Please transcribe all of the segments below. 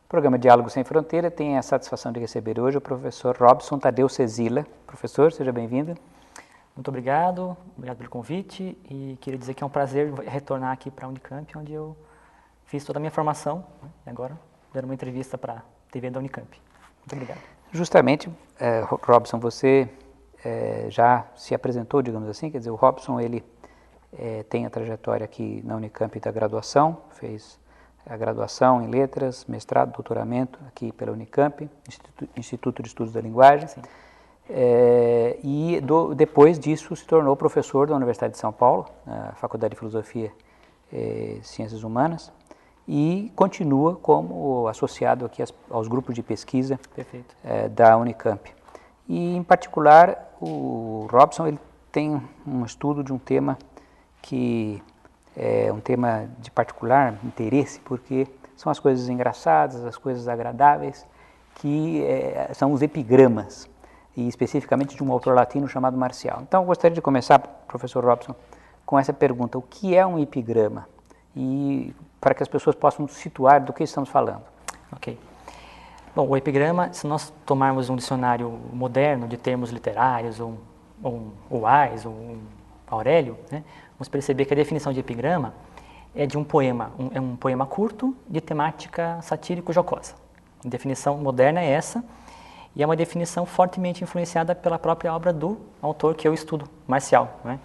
Programa Diálogo Sem Fronteira tem a satisfação de receber hoje o professor Robson Tadeu Cezila. Professor, seja bem-vindo. Muito obrigado pelo convite e queria dizer que é um prazer retornar aqui para a Unicamp, onde eu fiz toda a minha formação, né, e agora dar uma entrevista para a TV da Unicamp. Muito obrigado. Justamente, Robson, você já se apresentou, digamos assim, quer dizer, o Robson, ele tem a trajetória aqui na Unicamp da graduação, fez a graduação em letras, mestrado, doutoramento aqui pela Unicamp, Instituto de Estudos da Linguagem. Sim. Depois disso se tornou professor da Universidade de São Paulo, na Faculdade de Filosofia e Ciências Humanas, e continua como associado aqui aos grupos de pesquisa da Unicamp. E, em particular, o Robson ele tem um estudo de um tema que é um tema de particular interesse, porque são as coisas engraçadas, as coisas agradáveis, que são os epigramas, e especificamente de um autor latino chamado Marcial. Então, eu gostaria de começar, professor Robson, com essa pergunta: o que é um epigrama? E para que as pessoas possam situar do que estamos falando. Ok. Bom, o epigrama, se nós tomarmos um dicionário moderno de termos literários, ou um Wise, ou um Aurélio, né, vamos perceber que a definição de epigrama é de um poema, é um poema curto de temática satírico-jocosa. A definição moderna é essa, e é uma definição fortemente influenciada pela própria obra do autor que eu estudo, Marcial, né?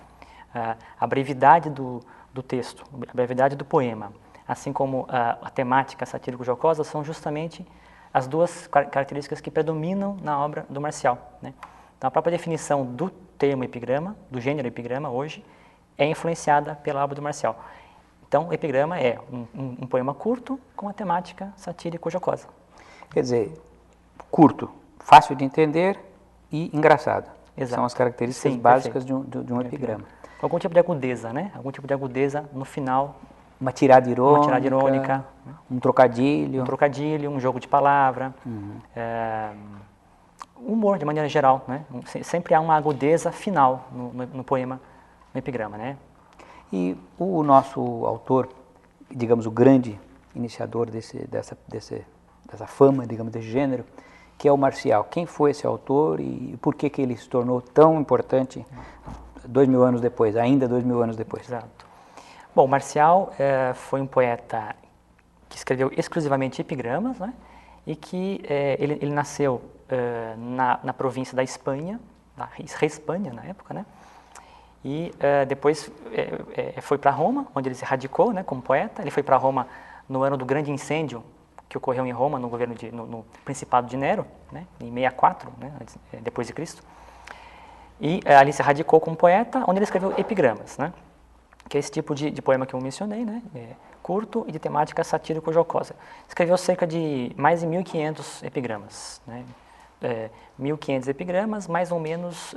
A brevidade do texto, a brevidade do poema, assim como a temática satírico-jocosa, são justamente as duas características que predominam na obra do Marcial, né? Então, a própria definição do termo epigrama, do gênero epigrama hoje, é influenciada pela obra do Marcial. Então, o epigrama é um poema curto com a temática satírico-jocosa. Quer dizer, curto, fácil de entender e engraçado. Exato. São as características básicas de um epigrama. Com algum tipo de agudeza, né? Algum tipo de agudeza no final. Uma tirada irônica, um trocadilho. Um jogo de palavra. Humor, de maneira geral, né? Sempre há uma agudeza final no poema, no epigrama, né? E o nosso autor, digamos, o grande iniciador dessa fama, digamos, desse gênero, que é o Marcial. Quem foi esse autor e por que ele se tornou tão importante 2000 anos depois, ainda 2000 anos depois? Exato. Bom, Marcial foi um poeta que escreveu exclusivamente epigramas, né? E que ele nasceu na província da Espanha, da Espanha na época, né? E depois foi para Roma, onde ele se radicou, né, como poeta. Ele foi para Roma no ano do grande incêndio que ocorreu em Roma, no governo no Principado de Nero, né, em 64, né, depois de Cristo. E ali se radicou como poeta, onde ele escreveu epigramas, né, que é esse tipo de poema que eu mencionei, né, curto e de temática satírico-jocosa. Escreveu cerca de mais de 1.500 epigramas, né, 1.500 epigramas, mais ou menos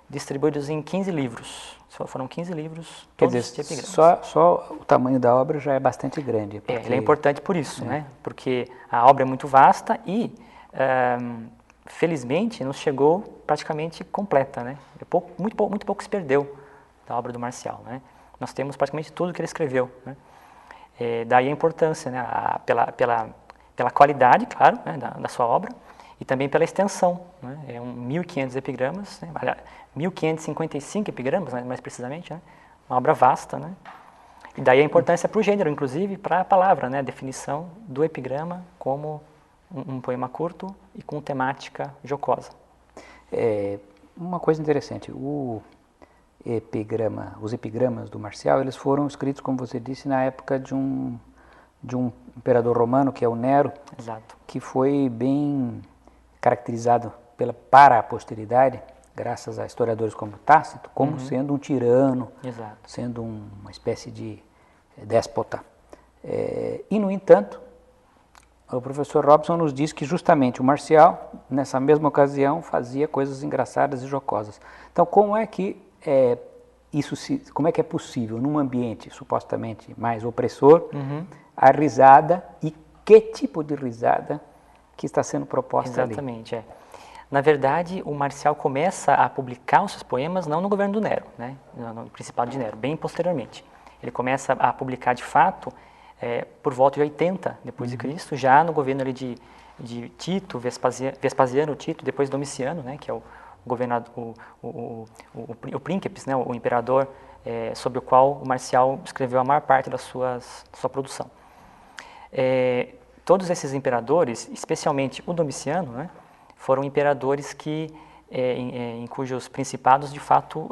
distribuídos em 15 livros. Foram 15 livros, todos de epigramas. Só o tamanho da obra já é bastante grande. Porque... ele é importante por isso, né? Porque a obra é muito vasta e, felizmente, nos chegou praticamente completa, né? Muito pouco se perdeu da obra do Marcial, né? Nós temos praticamente tudo que ele escreveu, né? Daí a importância, né? Pela qualidade, claro, né? da sua obra, e também pela extensão, né? 1.500 epigramas, né? 1.555 epigramas, né? Mais precisamente, né? Uma obra vasta, né? E daí a importância para o gênero, inclusive para a palavra, né? A definição do epigrama como um poema curto e com temática jocosa. Uma coisa interessante, os epigramas do Marcial, eles foram escritos, como você disse, na época de um imperador romano, que é o Nero. Exato. Que foi bem caracterizado para a posteridade, graças a historiadores como Tácito, como sendo um tirano, Exato. sendo uma espécie de déspota. E, no entanto, o professor Robson nos diz que justamente o Marcial, nessa mesma ocasião, fazia coisas engraçadas e jocosas. Então, como é que é possível, num ambiente supostamente mais opressor, a risada, e que tipo de risada que está sendo proposta ali? Exatamente, Na verdade, o Marcial começa a publicar os seus poemas não no governo do Nero, né, no Principado de Nero, bem posteriormente. Ele começa a publicar, de fato, por volta de 80 depois de Cristo, já no governo ali de Tito, Vespasiano, Tito, depois Domiciano, né, que é o governador, o príncipes, né, o imperador sobre o qual o Marcial escreveu a maior parte da sua produção. Todos esses imperadores, especialmente o Domiciano, né, foram imperadores em cujos principados, de fato,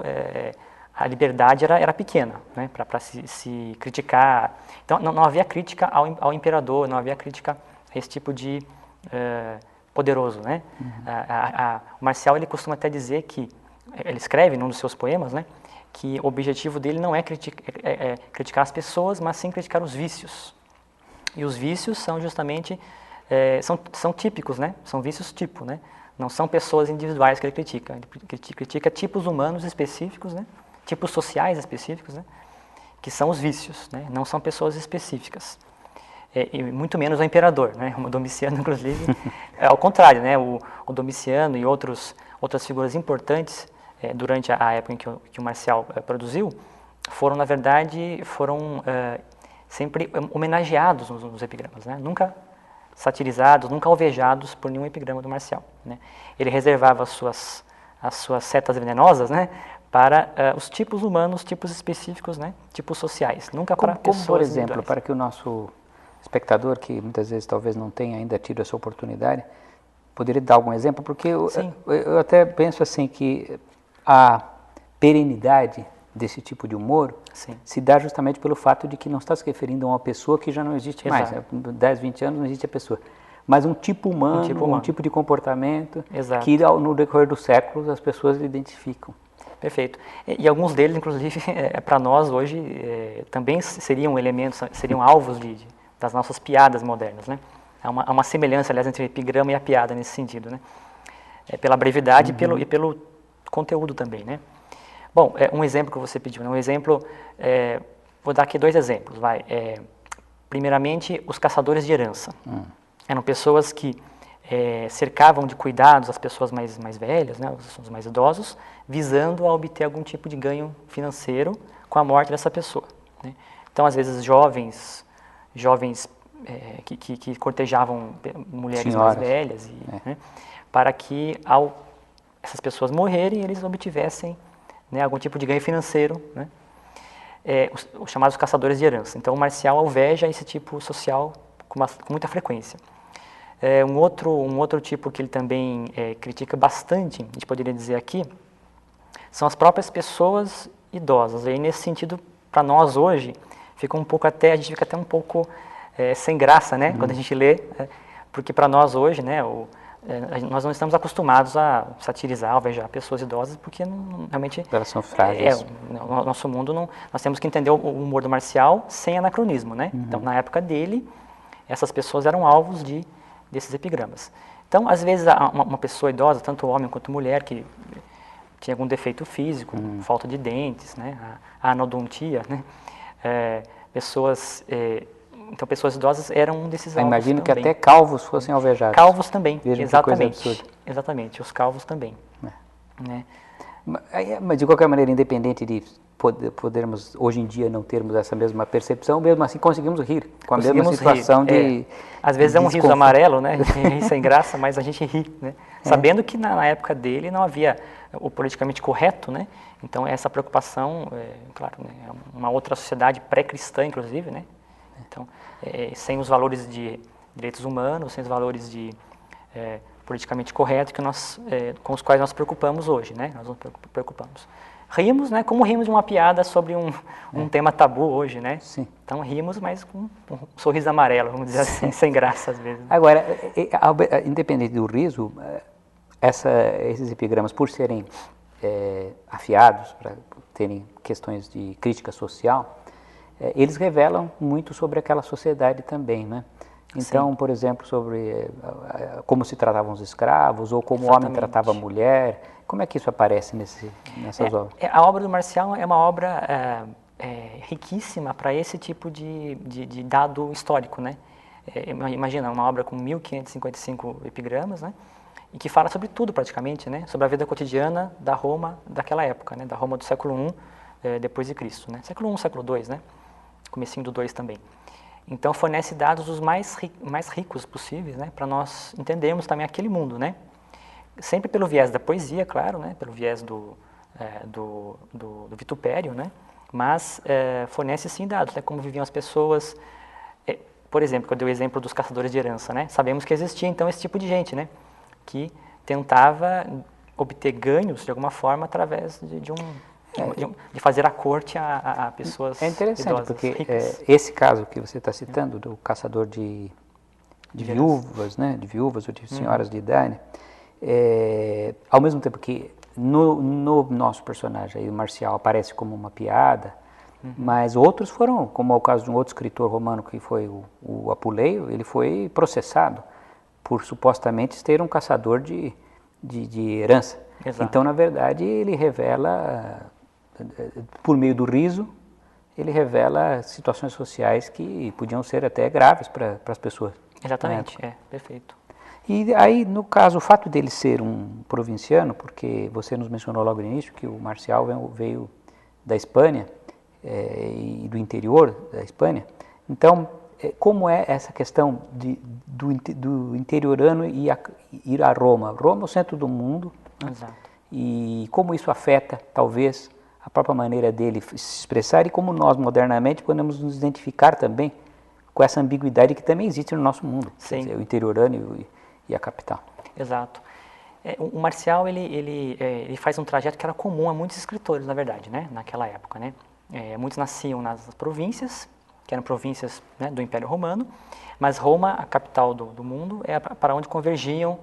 a liberdade era pequena, né, para se criticar. Então, não havia crítica ao imperador, não havia crítica a esse tipo de poderoso, né? O Marcial, ele costuma até dizer que, ele escreve num dos seus poemas, né, que o objetivo dele não é criticar as pessoas, mas sim criticar os vícios. E os vícios são justamente, são típicos, né? São vícios tipo, né? Não são pessoas individuais que ele critica. Ele critica tipos humanos específicos, né? Tipos sociais específicos, né? Que são os vícios, né? Não são pessoas específicas. E muito menos o imperador, né? O Domiciano, inclusive, é ao contrário, né? O Domiciano e outras figuras importantes durante a época em que o Marcial produziu, na verdade, sempre homenageados nos epigramas, né? Nunca satirizados, nunca alvejados por nenhum epigrama do Marcial, né? Ele reservava as suas setas venenosas, né, para os tipos humanos, tipos específicos, né, tipos sociais, nunca para pessoas como, por exemplo, individuais. para que o nosso espectador, que muitas vezes talvez não tenha ainda tido essa oportunidade, poderia dar algum exemplo? Porque eu até penso assim que a perenidade desse tipo de humor se dá justamente pelo fato de que não está se referindo a uma pessoa que já não existe mais. 10, 20 anos não existe a pessoa. Mas um tipo humano, um tipo de comportamento que no decorrer dos séculos as pessoas identificam. Perfeito. E alguns deles, inclusive, para nós hoje, também seriam elementos, seriam alvos das nossas piadas modernas, né? Há uma semelhança, aliás, entre o epigrama e a piada nesse sentido, né? Pela brevidade e pelo conteúdo também, né? Bom, um exemplo que você pediu, né? Um exemplo, vou dar aqui 2 exemplos, vai. Primeiramente, os caçadores de herança. Eram pessoas que cercavam de cuidados as pessoas mais velhas, né, os mais idosos, visando a obter algum tipo de ganho financeiro com a morte dessa pessoa, né? Então, às vezes, jovens que cortejavam mulheres mais velhas, né, para que, ao essas pessoas morrerem, eles obtivessem, né, algum tipo de ganho financeiro, né? Os chamados caçadores de herança. Então, o Marcial alveja esse tipo social com muita frequência. Um outro tipo que ele também critica bastante, a gente poderia dizer aqui, são as próprias pessoas idosas. E aí, nesse sentido, para nós hoje, a gente fica até um pouco sem graça, né, quando a gente lê, porque para nós hoje, né, nós não estamos acostumados a satirizar, alvejar pessoas idosas, porque realmente elas são frágeis. No nosso mundo, nós temos que entender o humor do Marcial sem anacronismo, né? Então, na época dele, essas pessoas eram alvos desses epigramas. Então, às vezes, uma pessoa idosa, tanto homem quanto mulher, que tinha algum defeito físico, falta de dentes, né, a anodontia, né, pessoas idosas eram um desses alvos. Imagino que até calvos fossem alvejados. Calvos também, Veja exatamente, os calvos também. Né? Mas, de qualquer maneira, independente de podermos, hoje em dia, não termos essa mesma percepção, mesmo assim conseguimos rir, com a mesma situação de... Às vezes é um riso amarelo, né? A gente ri sem graça, mas a gente ri, né? Sabendo que na época dele não havia o politicamente correto, né? Então, essa preocupação, claro, né, é uma outra sociedade pré-cristã, inclusive, né? Então, sem os valores de direitos humanos, sem os valores de politicamente correto com os quais nós preocupamos hoje, né? Nós nos preocupamos. Rimos, né? Como rimos de uma piada sobre um tema tabu hoje, né? Sim. Então, rimos, mas com um sorriso amarelo, vamos dizer assim, sem graça às vezes. Agora, independente do riso, esses epigramas, por serem afiados, para terem questões de crítica social, eles revelam muito sobre aquela sociedade também, né? Então, por exemplo, sobre como se tratavam os escravos, ou como o homem tratava a mulher. Como é que isso aparece nessas obras? A obra do Marcial é uma obra riquíssima para esse tipo de dado histórico, né? Imagina, uma obra com 1555 epigramas, né? E que fala sobre tudo praticamente, né? Sobre a vida cotidiana da Roma daquela época, né? Da Roma do século I depois de Cristo, né? Século I, século II, né? Comecinho do II também. Então fornece dados os mais ricos possíveis, né, para nós entendermos também aquele mundo, né? Sempre pelo viés da poesia, claro, né, pelo viés do vitupério, né? Mas fornece sim dados, né, como viviam as pessoas. Por exemplo, que eu dei o exemplo dos caçadores de herança, né? Sabemos que existia então esse tipo de gente, né, que tentava obter ganhos de alguma forma através de fazer a corte a pessoas É interessante, idosas, porque ricas. esse caso que você está citando, do caçador de viúvas, né, de viúvas ou de senhoras de idade, ao mesmo tempo que no nosso personagem, aí, o Marcial, aparece como uma piada, mas outros foram, como é o caso de um outro escritor romano que foi o Apuleio, ele foi processado por supostamente ser um caçador de herança. Exato. Então, na verdade, ele revela, por meio do riso, ele revela situações sociais que podiam ser até graves para as pessoas. Exatamente, perfeito. E aí, no caso, o fato dele ser um provinciano, porque você nos mencionou logo no início que o Marcial veio da Espanha e do interior da Espanha, então, como é essa questão do interiorano ir a Roma? Roma é o centro do mundo, né? Exato. E como isso afeta, talvez, a própria maneira dele se expressar e como nós, modernamente, podemos nos identificar também com essa ambiguidade que também existe no nosso mundo, Sim. quer dizer, o interiorano e a capital. Exato. O Marcial, ele faz um trajeto que era comum a muitos escritores, na verdade, né, naquela época, né? Muitos nasciam nas províncias, que eram províncias, né, do Império Romano, mas Roma, a capital do mundo, é para onde convergiam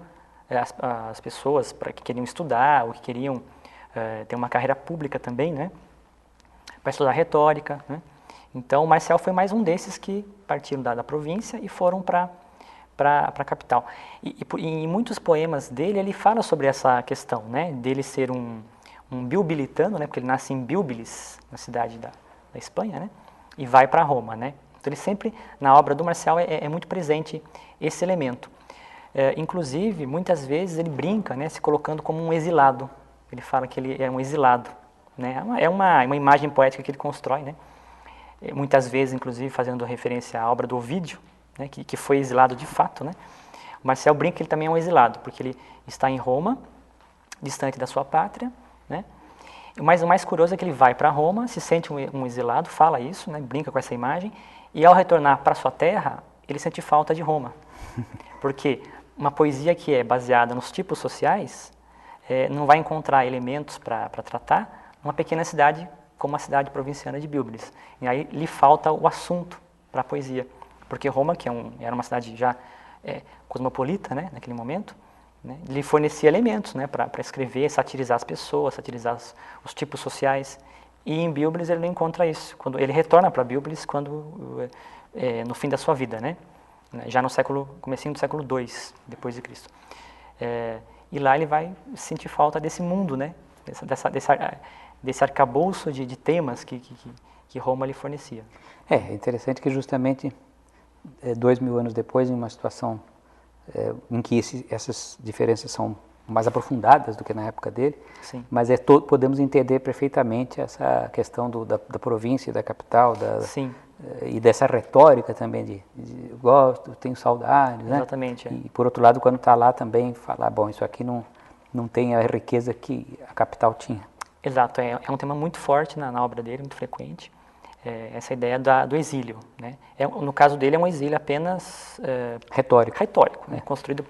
as pessoas que queriam estudar ou que queriam ter uma carreira pública também, né, para estudar retórica, né? Então, o Marcial foi mais um desses que partiram da província e foram para a capital. E em muitos poemas dele, ele fala sobre essa questão, né, dele ser um bilbilitano, né, porque ele nasce em Bilbilis, na cidade da Espanha, né, e vai para Roma, né. Então, ele sempre, na obra do Marcial, é muito presente esse elemento. Inclusive, muitas vezes ele brinca, né, se colocando como um exilado. Ele fala que ele é um exilado, né. É uma imagem poética que ele constrói, né. Muitas vezes, inclusive, fazendo referência à obra do Ovídio, né, que foi exilado de fato, né. O Marcial brinca que ele também é um exilado, porque ele está em Roma, distante da sua pátria, né. Mas o mais curioso é que ele vai para Roma, se sente um exilado, fala isso, né, brinca com essa imagem, e ao retornar para sua terra, ele sente falta de Roma. Porque uma poesia que é baseada nos tipos sociais não vai encontrar elementos para tratar numa pequena cidade como a cidade provinciana de Bilbilis. E aí lhe falta o assunto para a poesia. Porque Roma, que era uma cidade já cosmopolita, né, naquele momento, né, lhe fornecia elementos, né, para escrever, satirizar as pessoas, satirizar os tipos sociais. E em Bilbilis ele não encontra isso. Quando ele retorna para Bilbilis no fim da sua vida, né, já no comecinho do século II depois de Cristo. E lá ele vai sentir falta desse mundo, né, desse arcabouço de temas que Roma lhe fornecia. É interessante que justamente 2000 anos depois, em uma situação em que essas diferenças são mais aprofundadas do que na época dele, sim, mas podemos entender perfeitamente essa questão da província, da capital, sim, e dessa retórica também de gosto, tenho saudades, né? Exatamente. E por outro lado, quando está lá também, falar, bom, isso aqui não tem a riqueza que a capital tinha. Exato, é um tema muito forte na obra dele, muito frequente, essa ideia do exílio, né? No caso dele é um exílio apenas retórico, né? Construído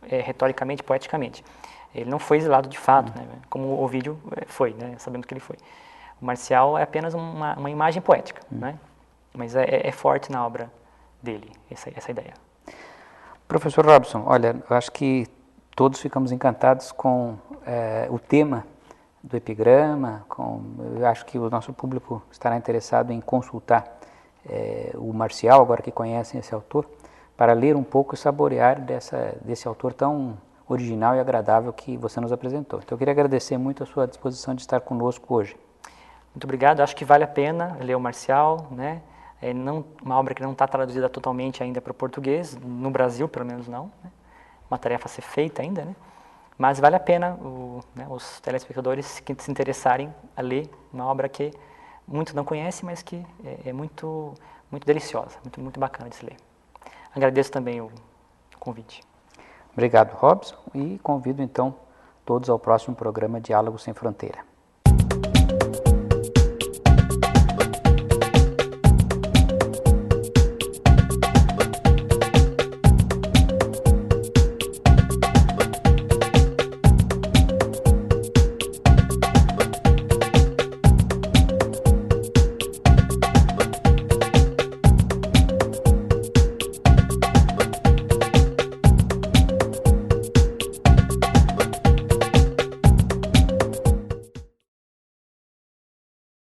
retoricamente, poeticamente. Ele não foi exilado de fato, né? Como o Ovídio foi, né? Sabemos que ele foi. O Marcial é apenas uma imagem poética, né? Mas é forte na obra dele, essa ideia. Professor Robson, olha, eu acho que todos ficamos encantados com o tema do epigrama, eu acho que o nosso público estará interessado em consultar o Marcial, agora que conhecem esse autor, para ler um pouco e saborear desse autor tão original e agradável que você nos apresentou. Então eu queria agradecer muito a sua disposição de estar conosco hoje. Muito obrigado, acho que vale a pena ler o Marcial, né? Uma obra que não está traduzida totalmente ainda para o português, no Brasil pelo menos não, né? Uma tarefa a ser feita ainda, né? Mas vale a pena os telespectadores que se interessarem a ler uma obra que muitos não conhecem, mas que é muito muito deliciosa, muito bacana de se ler. Agradeço também o convite. Obrigado, Robson, e convido então todos ao próximo programa Diálogos Sem Fronteira.